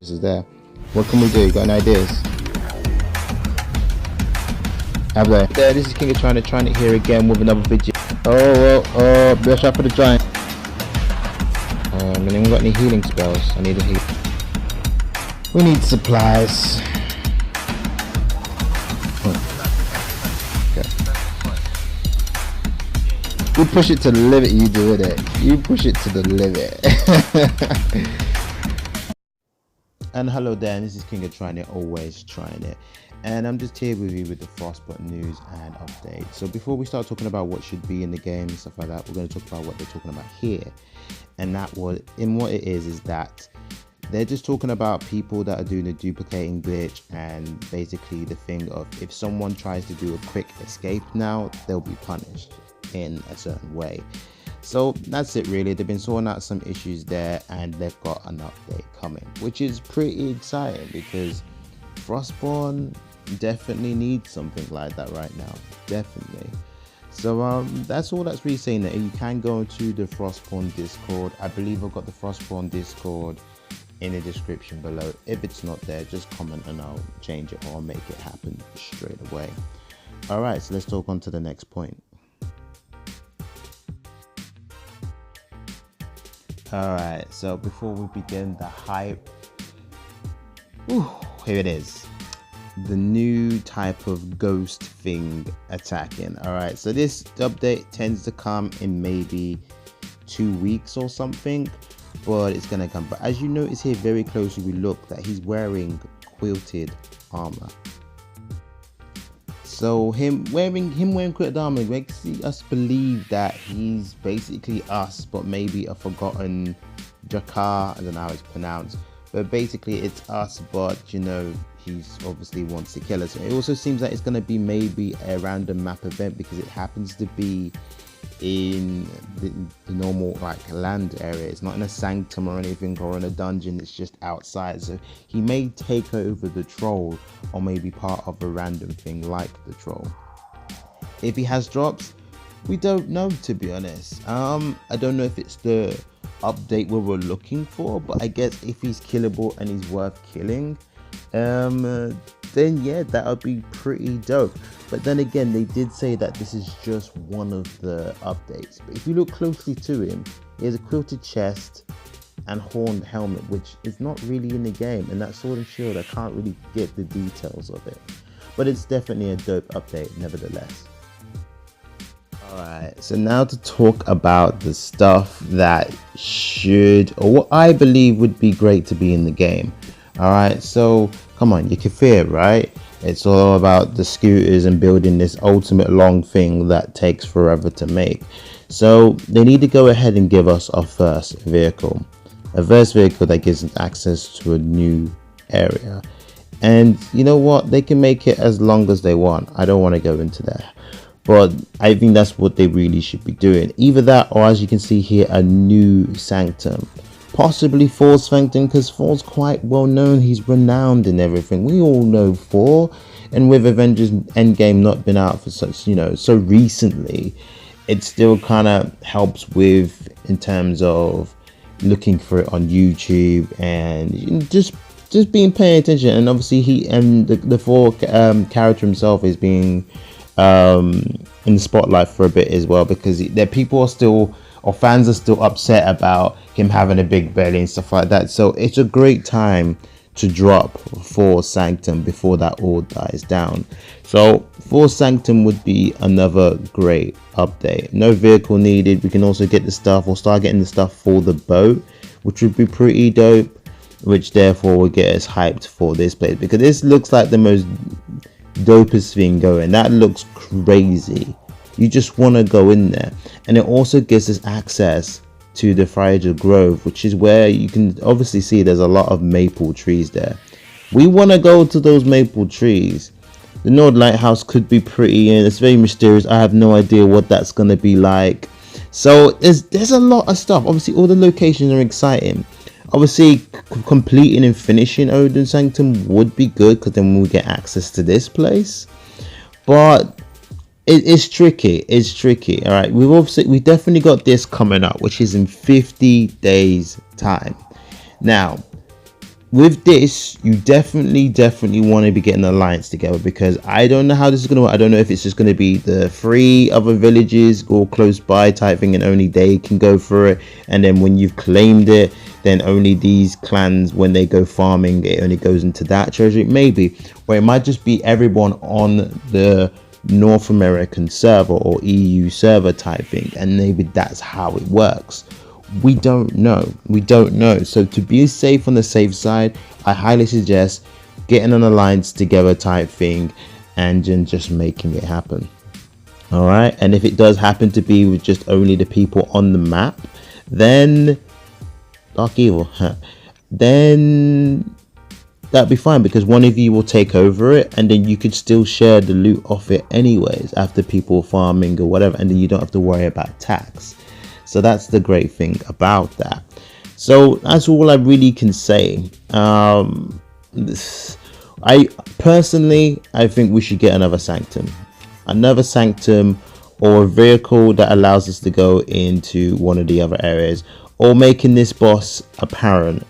This is there. What can we do? You got any ideas? Have they? There, this is King of Tryinit here again with another video. Best shot for the giant. I haven't got any healing spells. I need a heal. We need supplies. Okay. You push it to the limit, you do it. You push it to the limit. And hello there, this is King of Tryinit, always trying it, and I'm just here with you with the FrostBorn news and update. So before we start talking about what should be in the game and stuff like that, we're going to talk about what they're talking about here. And what it is that they're just talking about people that are doing a duplicating glitch, and basically the thing of if someone tries to do a quick escape now, they'll be punished in a certain way. So that's it really. They've been sorting out some issues there, and they've got an update coming, which is pretty exciting because FrostBorn definitely needs something like that right now, definitely. So that's all that's really saying. That you can go into the FrostBorn Discord. I believe I've got the FrostBorn Discord in the description below. If it's not there, just comment and I'll change it or make it happen straight away. All right, so let's talk on to the next point. Alright, so before we begin the hype, here it is. The new type of ghost thing attacking. Alright, so this update tends to come in maybe 2 weeks or something, but it's gonna come. But as you notice here very closely, we look that he's wearing quilted armor. So him wearing quilted armor makes us believe that he's basically us, but maybe a forgotten Jakar. I don't know how it's pronounced, but basically it's us, but you know, he's obviously wants to kill us. It also seems like it's going to be maybe a random map event because it happens to be in the normal like land area. It's not in a sanctum or anything or in a dungeon, it's just outside. So he may take over the troll or maybe part of a random thing like the troll. If he has drops, we don't know, to be honest. I don't know if it's the update we were looking for, but I guess if he's killable and he's worth killing, then yeah, that would be pretty dope. But then again, they did say that this is just one of the updates. But if you look closely to him, he has a quilted chest and horned helmet, which is not really in the game. And that sword and shield, I can't really get the details of it, but it's definitely a dope update nevertheless. Alright, so now to talk about the stuff that should, or what I believe would be great to be in the game. Alright, so come on, you can fear, right? It's all about the scooters and building this ultimate long thing that takes forever to make. So they need to go ahead and give us our first vehicle. A first vehicle that gives us access to a new area. And you know what? They can make it as long as they want. I don't want to go into that, but I think that's what they really should be doing. Either that, or as you can see here, a new Sanctum. Possibly Thor's Sanctum, because Thor's quite well known. He's renowned in everything. We all know Thor, and with Avengers Endgame not been out for such, you know, so recently, it still kind of helps with in terms of looking for it on YouTube and just being paying attention. And obviously he and the Thor character himself is being in the spotlight for a bit as well, because there people are still, or fans are still upset about him having a big belly and stuff like that. So it's a great time to drop for Sanctum before that all dies down. So for Sanctum would be another great update. No vehicle needed. We can also get the stuff, or start getting the stuff for the boat, which would be pretty dope, which therefore will get us hyped for this place, because this looks like the most dopest thing going. That looks crazy. You just want to go in there. And it also gives us access to the fragile grove, which is where you can obviously see there's a lot of maple trees there. We want to go to those maple trees. The Nord Lighthouse could be pretty, and it's very mysterious. I have no idea what that's going to be like. So there's a lot of stuff. Obviously all the locations are exciting. Obviously completing and finishing Odin Sanctum would be good, because then we'll get access to this place. But it's tricky. All right, we definitely got this coming up, which is in 50 days time. Now with this, you definitely want to be getting an alliance together, because I don't know how this is going to work. I don't know if it's just going to be the 3 other villages all close by type thing and only they can go for it, and then when you've claimed it, then only these clans, when they go farming, it only goes into that treasury, maybe. Or it might just be everyone on the North American server or EU server type thing, and maybe that's how it works. We don't know. So to be safe on the safe side, I highly suggest getting an alliance together type thing and then just making it happen. All right, and if it does happen to be with just only the people on the map, then Dark Evil, then that'd be fine, because one of you will take over it, and then you could still share the loot off it anyways after people farming or whatever, and then you don't have to worry about tax. So that's the great thing about that. So that's all I really can say. I personally, I think we should get another Sanctum, or a vehicle that allows us to go into one of the other areas, or making this boss apparent.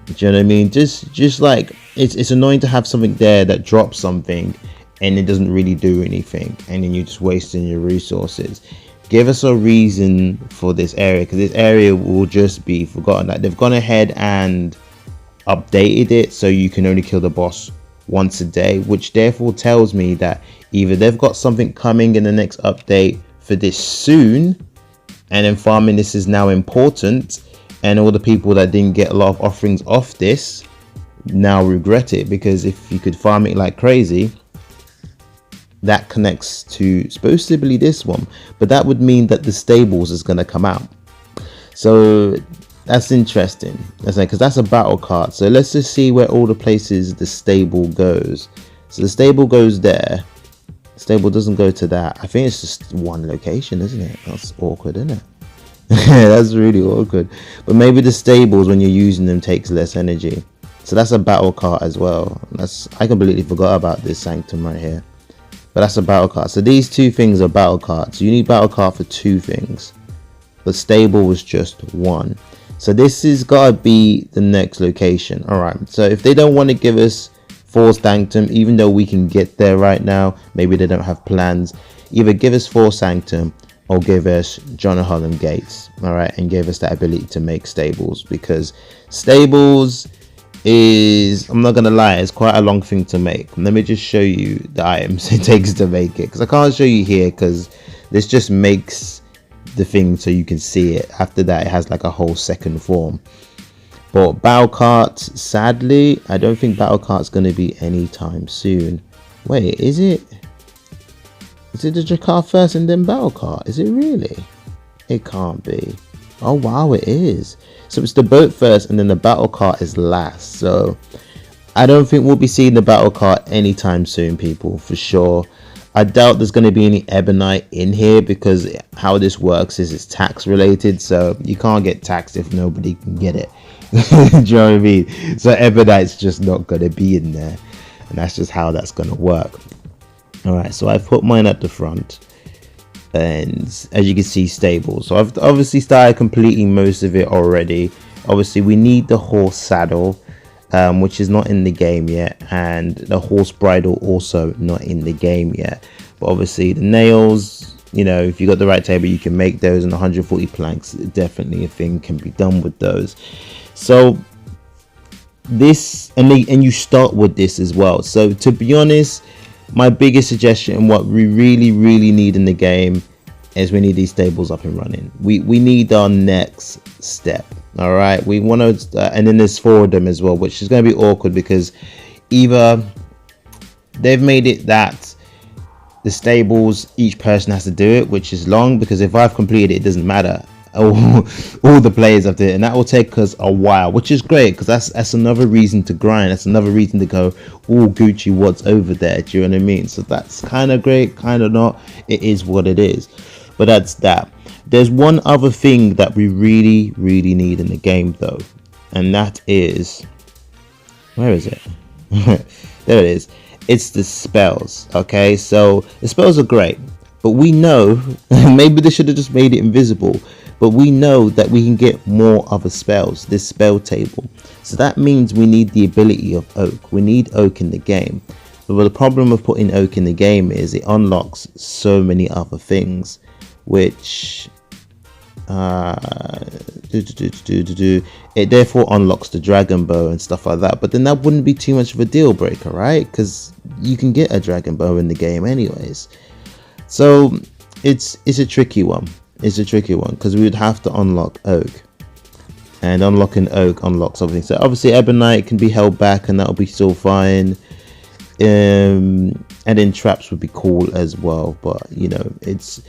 Do you know what I mean? Just like it's annoying to have something there that drops something and it doesn't really do anything, and then you're just wasting your resources. Give us a reason for this area, because this area will just be forgotten. Like, they've gone ahead and updated it so you can only kill the boss once a day, which therefore tells me that either they've got something coming in the next update for this soon, and then farming this is now important, and all the people that didn't get a lot of offerings off this now regret it, because if you could farm it like crazy, that connects to supposedly this one, but that would mean that the stables is going to come out. So that's interesting, because that's a battle card. So let's just see where all the places the stable goes. So the stable goes there, the stable doesn't go to that. I think it's just one location, isn't it? That's awkward, isn't it? That's really awkward. But maybe the stables, when you're using them, takes less energy. So that's a battle card as well. I completely forgot about this Sanctum right here. But that's a battle card. So these two things are battle cards. You need battle card for 2 things, but stable was just 1. So this has got to be the next location. All right, so if they don't want to give us 4 Sanctum, even though we can get there right now, maybe they don't have plans, either give us 4 Sanctum or give us John Holland Gates. All right, and give us that ability to make stables, because stables is, I'm not gonna lie, it's quite a long thing to make. Let me just show you the items it takes to make it, because I can't show you here because this just makes the thing so you can see it. After that, it has like a whole second form. But battle carts, sadly, I don't think battle cart's gonna be anytime soon. Wait, is it the Jakar first and then battle cart? Is it really? It can't be. Oh wow, it is. So it's the boat first and then the battle cart is last. So I don't think we'll be seeing the battle cart anytime soon, people, for sure. I doubt there's going to be any ebonite in here, because how this works is it's tax related, so you can't get taxed if nobody can get it. Do you know what I mean? So ebonite's just not going to be in there, and that's just how that's going to work. All right, so I've put mine at the front, and as you can see, stable. So I've obviously started completing most of it already. Obviously we need the horse saddle, which is not in the game yet, and the horse bridle also not in the game yet. But obviously the nails, you know, if you got the right table, you can make those, and 140 planks, definitely a thing can be done with those. So this, and you start with this as well. So to be honest, my biggest suggestion and what we really need in the game is we need these stables up and running. We need our next step. All right, we want to, and then there's 4 of them as well, which is going to be awkward, because either they've made it that the stables, each person has to do it, which is long, because if I've completed it, it doesn't matter. All the players have to do it, and that will take us a while, which is great, because that's another reason to grind. That's another reason to go, oh Gucci, what's over there? Do you know what I mean? So that's kind of great, kind of not. It is what it is. But that's that. There's one other thing that we really need in the game though, and that is, where is it? There it is. It's the spells. Okay, so the spells are great, but we know maybe they should have just made it invisible, but we know that we can get more other spells, this spell table. So that means we need the ability of oak. We need oak in the game. But the problem of putting oak in the game is it unlocks so many other things, which it therefore unlocks the dragon bow and stuff like that. But then that wouldn't be too much of a deal breaker, right? Because you can get a dragon bow in the game anyways. So it's a tricky one. It's a tricky one because we would have to unlock oak, and unlocking oak unlocks everything. So obviously ebonite can be held back, and that'll be still fine. And then traps would be cool as well, but you know, it's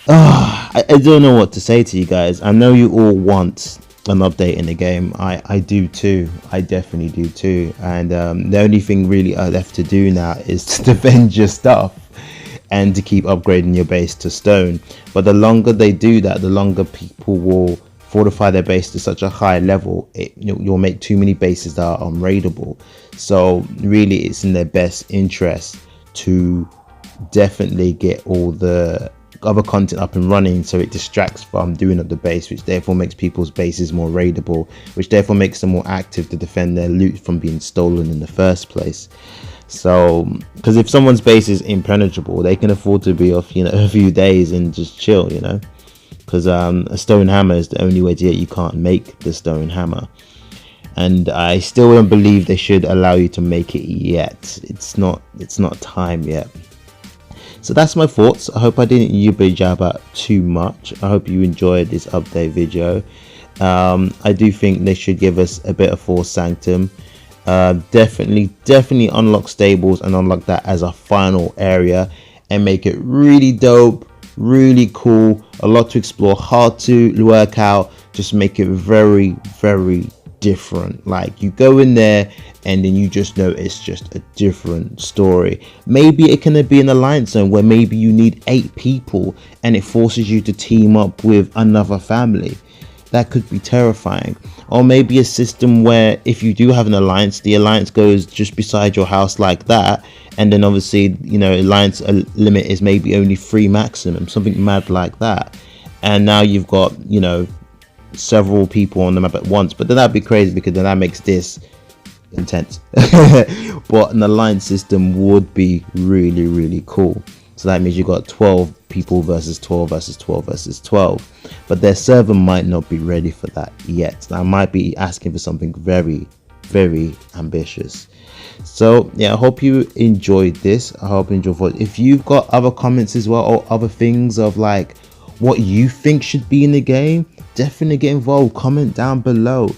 I don't know what to say to you guys. I know you all want an update in the game. I do too. I definitely do too. And the only thing really left to do now is to defend your stuff and to keep upgrading your base to stone. But the longer they do that, the longer people will fortify their base to such a high level, you'll make too many bases that are unraidable. So really it's in their best interest to definitely get all the other content up and running, so it distracts from doing up the base, which therefore makes people's bases more raidable, which therefore makes them more active to defend their loot from being stolen in the first place. So because if someone's base is impenetrable, they can afford to be off, you know, a few days and just chill, you know, because a stone hammer is the only way to get. You can't make the stone hammer, and I still don't believe they should allow you to make it yet. It's not time yet. So that's my thoughts. I hope I didn't jab out too much. I hope you enjoyed this update video. I do think they should give us a bit of Force Sanctum. Definitely unlock stables and unlock that as a final area and make it really dope, really cool, a lot to explore, hard to work out. Just make it very different. Like you go in there and then you just know it's just a different story. Maybe it can be an alliance zone where maybe you need 8 people and it forces you to team up with another family. That could be terrifying. Or maybe a system where if you do have an alliance, the alliance goes just beside your house like that, and then obviously, you know, alliance limit is maybe only 3 maximum, something mad like that, and now you've got, you know, several people on the map at once. But then that'd be crazy because then that makes this intense. But an alliance system would be really cool. So that means you got 12 people versus 12 versus 12 versus 12, but their server might not be ready for that yet. I might be asking for something very ambitious. So yeah, I hope you enjoyed this. I hope you enjoyed it. If you've got other comments as well, or other things of like what you think should be in the game, definitely get involved. Comment down below,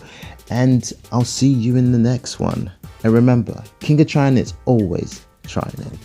and I'll see you in the next one. And remember, King of Tryinit's always Tryinit.